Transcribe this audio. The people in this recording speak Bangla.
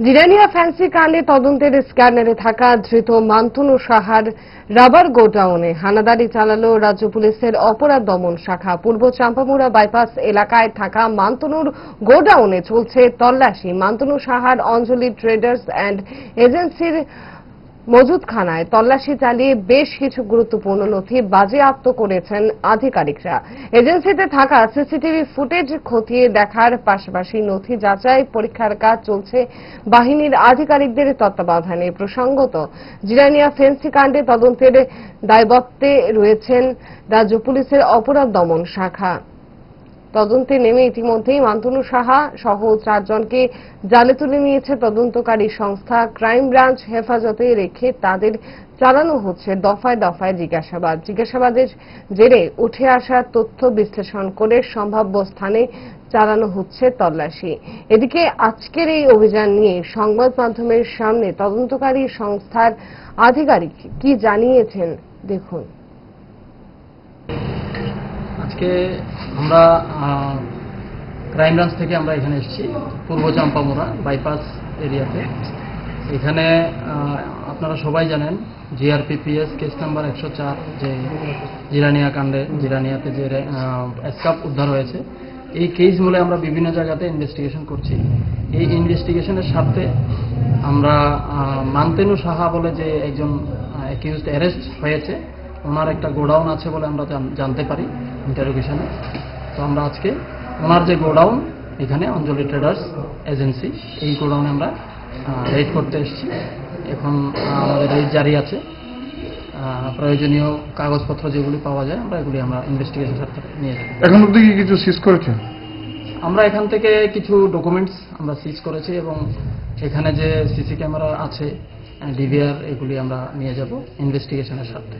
জিরানিয়া ফ্যান্সি কাণ্ডে তদন্তের স্ক্যানারে থাকা ধৃত মান্তনু সাহার রাবার গোডাউনে হানাদারি চালালো রাজ্য পুলিশের অপরাধ দমন শাখা। পূর্ব চাম্পামুড়া বাইপাস এলাকায় থাকা মান্তনুর গোডাউনে চলছে তল্লাশি। মান্তনু সাহার অঞ্জলি ট্রেডার্স অ্যান্ড এজেন্সির মজুতখানায় তল্লাশি চালিয়ে বেশ কিছু গুরুত্বপূর্ণ নথি বাজেয়াপ্ত করেছেন আধিকারিকরা। এজেন্সিতে থাকা সিসিটিভি ফুটেজ খতিয়ে দেখার পাশাপাশি নথি যাচাই পরীক্ষার কাজ চলছে বাহিনীর আধিকারিকদের তত্ত্বাবধানে। প্রসঙ্গত, জিরানিয়া ফেন্সি কাণ্ডে তদন্তের দায়বদ্ধে রয়েছেন রাজ্য পুলিশের অপরাধ দমন শাখা। তদন্তে নেমে ইতিমধ্যেই মান্তনু সাহা সহ 4 জনকে জালে তুলে নিয়েছে তদন্তকারী সংস্থা ক্রাইম ব্রাঞ্চ। হেফাজতে রেখে তাদের চালানো হচ্ছে দফায় দফায় জিজ্ঞাসাবাদের জেরে উঠে আসা তথ্য বিশ্লেষণ করে সম্ভাব্য স্থানে চালানো হচ্ছে তল্লাশি। এদিকে আজকের এই অভিযান নিয়ে সংবাদ মাধ্যমের সামনে তদন্তকারী সংস্থার আধিকারিক কি জানিয়েছেন দেখুন। আজকে আমরা ক্রাইম ব্রাঞ্চ থেকে আমরা এখানে এসেছি পূর্ব চাম্পামুড়া বাইপাস এরিয়াতে। এখানে আপনারা সবাই জানেন জিআরপিপিএস কেস নাম্বার 104 যে জিরানিয়া কাণ্ডে জিরানিয়াতে যে স্কাপ উদ্ধার হয়েছে, এই কেস মূলে আমরা বিভিন্ন জায়গাতে ইনভেস্টিগেশন করছি। এই ইনভেস্টিগেশনের সাথে আমরা মান্তনু সাহা বলে যে একজন অ্যাকিউজড অ্যারেস্ট হয়েছে, ওনার একটা গোডাউন আছে বলে আমরা জানতে পারি ইন্টারোগেশনে। তো আমরা আজকে ওনার যে গোডাউন এখানে অঞ্জলি ট্রেডার্স এজেন্সি, এই গোডাউনে আমরা রেড করতে এসেছি। এখন আমাদের রেড জারি আছে। প্রয়োজনীয় কাগজপত্র যেগুলি পাওয়া যায় আমরা ইনভেস্টিগেশন সাথে নিয়ে যাই। এখন অবধি কি কিছু সিজ করেছেন? আমরা এখান থেকে কিছু ডকুমেন্টস আমরা সিজ করেছি এবং এখানে যে সিসি ক্যামেরা আছে, ডিভিআর, এগুলি আমরা নিয়ে যাব ইনভেস্টিগেশনের সাথে।